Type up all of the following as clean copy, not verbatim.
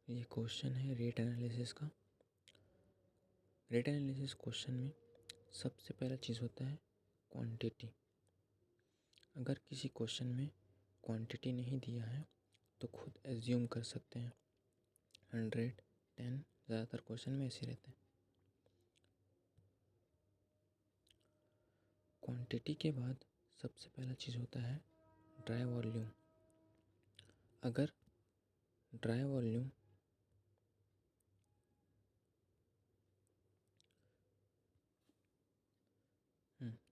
ये क्वेश्चन है rate analysis का। रेट एनालिसिस क्वेश्चन में सबसे पहला चीज़ होता है क्वांटिटी। अगर किसी क्वेश्चन में क्वांटिटी नहीं दिया है तो खुद एज्यूम कर सकते हैं 100, 10, ज़्यादातर क्वेश्चन में ऐसे रहते हैं। क्वांटिटी के बाद सबसे पहला चीज़ होता है ड्राई वॉल्यूम। अगर ड्राई वॉल्यूम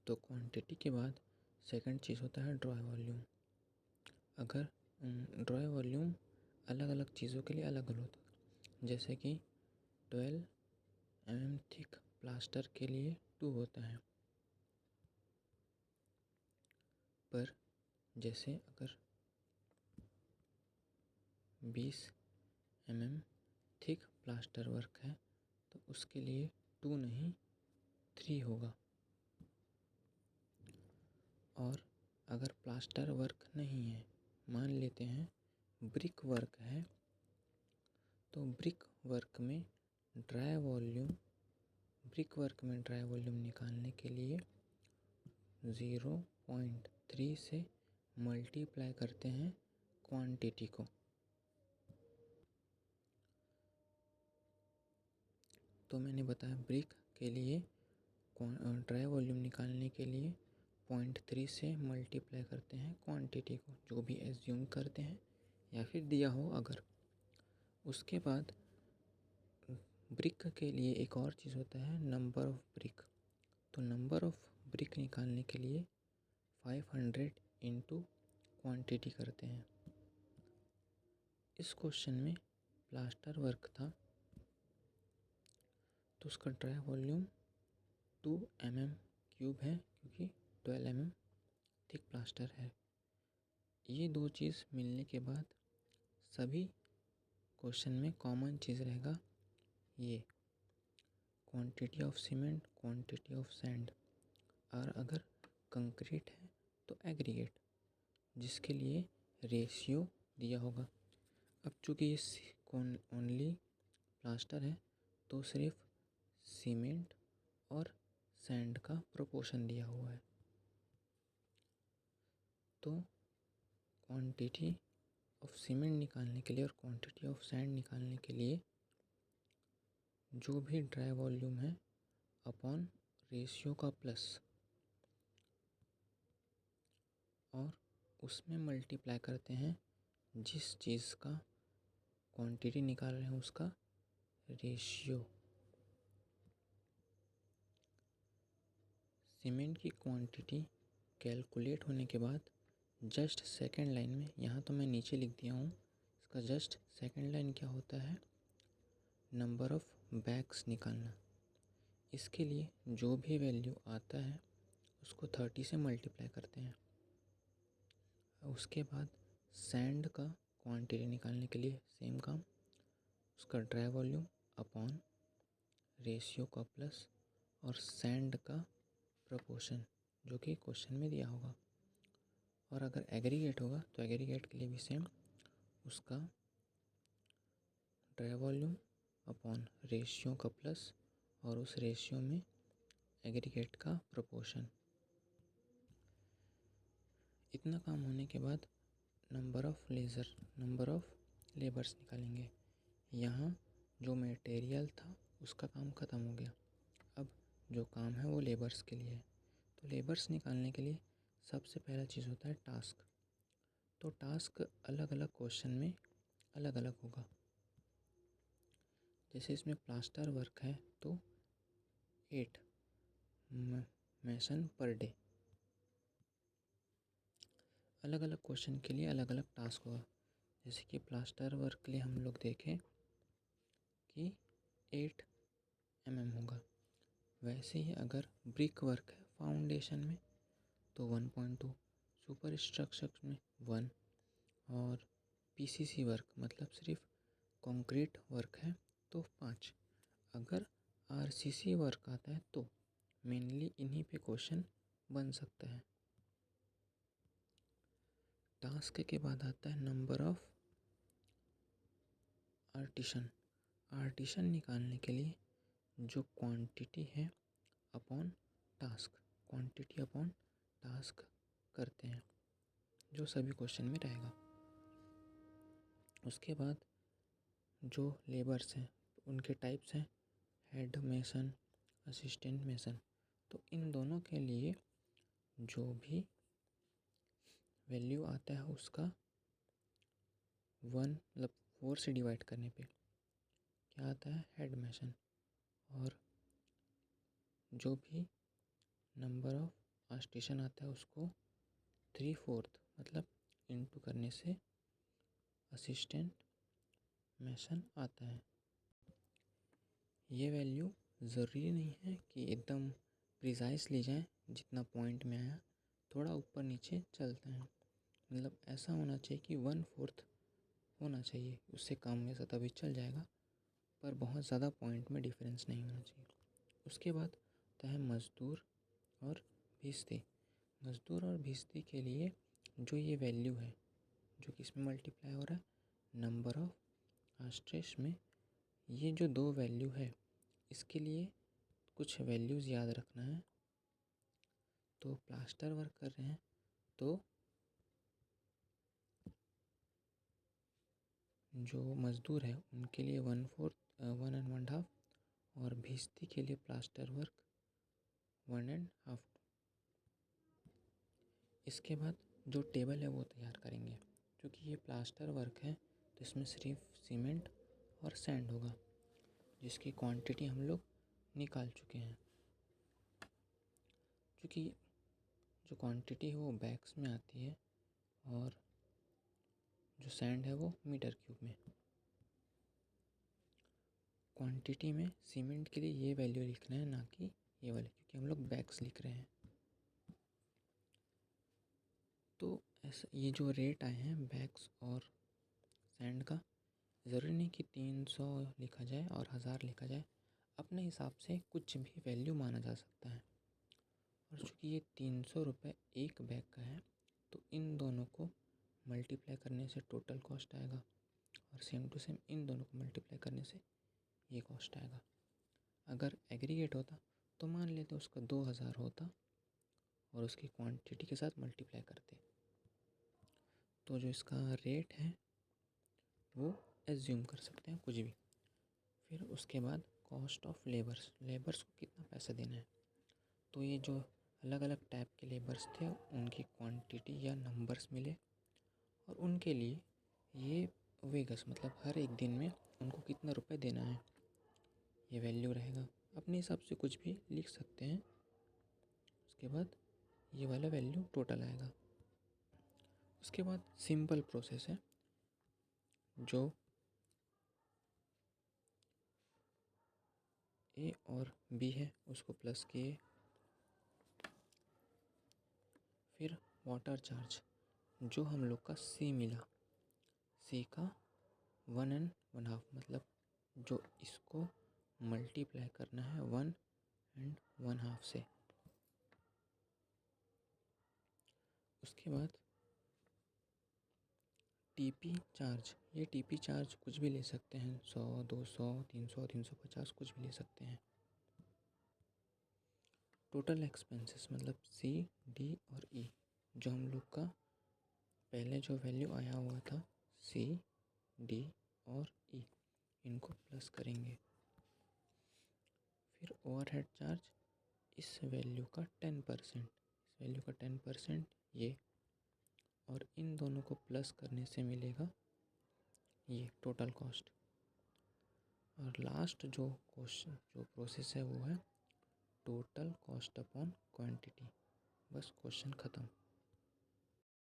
तो क्वांटिटी के बाद सेकंड चीज़ होता है ड्राई वॉल्यूम। अगर ड्राई वॉल्यूम अलग अलग चीज़ों के लिए अलग अलग होता है, जैसे कि 12 mm थिक प्लास्टर के लिए 2 होता है, पर जैसे अगर 20 mm थिक प्लास्टर वर्क है तो उसके लिए 2 नहीं 3 होगा। और अगर प्लास्टर वर्क नहीं है, मान लेते हैं ब्रिक वर्क है, तो ब्रिक वर्क में ड्राई वॉल्यूम निकालने के लिए 0.3 से मल्टीप्लाई करते हैं क्वांटिटी को। तो मैंने बताया ब्रिक के लिए ड्राई वॉल्यूम निकालने के लिए 0.3 से मल्टीप्लाई करते हैं क्वांटिटी को, जो भी एज्यूम करते हैं या फिर दिया हो अगर। उसके बाद ब्रिक के लिए एक और चीज़ होता है नंबर ऑफ ब्रिक। तो नंबर ऑफ ब्रिक निकालने के लिए 500 इंटू क्वांटिटी करते हैं। इस क्वेश्चन में प्लास्टर वर्क था तो उसका ड्राई वॉल्यूम 2 mm³ है, क्योंकि 12 mm थिक प्लास्टर है। ये दो चीज़ मिलने के बाद सभी क्वेश्चन में कॉमन चीज़ रहेगा ये quantity of cement, quantity of sand. और अगर कंक्रीट है तो एग्रीगेट, जिसके लिए रेशियो दिया होगा। अब चूँकि ये ओनली प्लास्टर है तो सिर्फ सीमेंट और सैंड का प्रोपोर्शन दिया हुआ है। तो क्वांटिटी ऑफ सीमेंट निकालने के लिए और क्वांटिटी ऑफ सैंड निकालने के लिए जो भी ड्राई वॉल्यूम है अपॉन रेशियो का प्लस, और उसमें मल्टीप्लाई करते हैं जिस चीज़ का क्वांटिटी निकाल रहे हैं उसका रेशियो। सीमेंट की क्वांटिटी कैलकुलेट होने के बाद जस्ट सेकंड लाइन में, यहाँ तो मैं नीचे लिख दिया हूँ, इसका जस्ट सेकंड लाइन क्या होता है, नंबर ऑफ बैग्स निकालना। इसके लिए जो भी वैल्यू आता है उसको 30 से मल्टीप्लाई करते हैं। उसके बाद सैंड का क्वांटिटी निकालने के लिए सेम काम, उसका ड्राई वॉल्यूम अपॉन रेशियो का प्लस और सैंड का प्रोपोर्शन जो कि क्वेश्चन में दिया होगा। और अगर एग्रीगेट होगा तो एग्रीगेट के लिए भी सेम, उसका ड्राई वॉल्यूम अपॉन रेशियो का प्लस और उस रेशियो में एग्रीगेट का प्रोपोर्शन। इतना काम होने के बाद नंबर ऑफ लेबर्स निकालेंगे। यहाँ जो मटेरियल था उसका काम ख़त्म हो गया, अब जो काम है वो लेबर्स के लिए है। तो लेबर्स निकालने के लिए सबसे पहला चीज़ होता है टास्क। तो टास्क अलग अलग क्वेश्चन में अलग अलग होगा। जैसे इसमें प्लास्टर वर्क है तो 8 मैसन पर डे। अलग अलग क्वेश्चन के लिए अलग अलग टास्क होगा। जैसे कि प्लास्टर वर्क के लिए हम लोग देखें कि 8 mm होगा। वैसे ही अगर ब्रिक वर्क है फाउंडेशन में तो 1.2, सुपर स्ट्रक्चर में 1, और पीसीसी वर्क मतलब सिर्फ कंक्रीट वर्क है तो 5। अगर आरसीसी वर्क आता है तो मेनली इन्हीं पे क्वेश्चन बन सकता है। टास्क के बाद आता है नंबर ऑफ आर्टिशन। आर्टिशन निकालने के लिए जो क्वांटिटी है upon task, quantity upon task करते हैं, जो सभी क्वेश्चन में रहेगा। उसके बाद जो लेबर्स हैं उनके टाइप्स हैं हेड मेसन, असिस्टेंट मेसन। तो इन दोनों के लिए जो भी वैल्यू आता है उसका 1 मतलब 4 से डिवाइड करने पे क्या आता है हेड मेसन, और जो भी नंबर ऑफ स्टेशन आता है उसको 3/4 मतलब इंटू करने से असिस्टेंट मेसन आता है। ये वैल्यू ज़रूरी नहीं है कि एकदम प्रिसाइज ली जाए जितना पॉइंट में आया, थोड़ा ऊपर नीचे चलता है। मतलब ऐसा होना चाहिए कि 1/4 होना चाहिए, उससे कम में ज़्यादा भी चल जाएगा पर बहुत ज़्यादा पॉइंट में डिफरेंस नहीं होना चाहिए। उसके बाद आता है मज़दूर और भिस्ती। मज़दूर और भिस्ती के लिए जो ये वैल्यू है जो कि इसमें मल्टीप्लाई हो रहा है नंबर ऑफ आस्ट्रेस में, ये जो दो वैल्यू है इसके लिए कुछ वैल्यूज़ याद रखना है। तो प्लास्टर वर्क कर रहे हैं तो जो मज़दूर है उनके लिए 1/4 1 and 1/2, और भिस्ती के लिए प्लास्टर वर्क 1 and 1/2। इसके बाद जो टेबल है वो तैयार करेंगे। क्योंकि ये प्लास्टर वर्क है तो इसमें सिर्फ सीमेंट और सैंड होगा, जिसकी क्वांटिटी हम लोग निकाल चुके हैं। क्योंकि जो क्वांटिटी है वो बैग्स में आती है और जो सैंड है वो मीटर क्यूब में। क्वांटिटी में सीमेंट के लिए ये वैल्यू लिखना है, ना कि ये वाले, क्योंकि हम लोग बैग्स लिख रहे हैं। तो ऐसा ये जो रेट आए हैं बैग्स और सैंड का, ज़रूरी नहीं कि 300 लिखा जाए और 1000 लिखा जाए, अपने हिसाब से कुछ भी वैल्यू माना जा सकता है। और चूँकि ये 300 रुपये एक बैग का है तो इन दोनों को मल्टीप्लाई करने से टोटल कॉस्ट आएगा, और सेम टू सेम इन दोनों को मल्टीप्लाई करने से ये कॉस्ट आएगा। अगर एग्रीगेट होता तो मान लेते उसका 2000 होता और उसकी क्वांटिटी के साथ मल्टीप्लाई करते, तो जो इसका रेट है वो एज्यूम कर सकते हैं कुछ भी। फिर उसके बाद कॉस्ट ऑफ लेबर्स, लेबर्स को कितना पैसा देना है। तो ये जो अलग अलग टाइप के लेबर्स थे उनकी क्वांटिटी या नंबर्स मिले, और उनके लिए ये वेगस मतलब हर एक दिन में उनको कितना रुपए देना है ये वैल्यू रहेगा। अपने हिसाब से कुछ भी लिख सकते हैं। उसके बाद ये वाला वैल्यू टोटल आएगा। उसके बाद सिंपल प्रोसेस है, जो ए और बी है उसको प्लस किए, फिर वाटर चार्ज जो हम लोग का सी मिला, सी का 1 and 1/2 मतलब जो इसको मल्टीप्लाई करना है 1 and 1/2 से। उसके बाद टीपी चार्ज, ये टीपी चार्ज कुछ भी ले सकते हैं, 100 200 300 350 कुछ भी ले सकते हैं। टोटल एक्सपेंसेस मतलब सी डी और ई, जो हम लोग का पहले जो वैल्यू आया हुआ था सी डी और ई, इनको प्लस करेंगे। फिर ओवरहेड चार्ज इस वैल्यू का 10%, इस वैल्यू का 10% ये, और इन दोनों को प्लस करने से मिलेगा ये टोटल कॉस्ट। और लास्ट जो क्वेश्चन जो प्रोसेस है वो है टोटल कॉस्ट अपॉन क्वांटिटी। बस क्वेश्चन ख़त्म।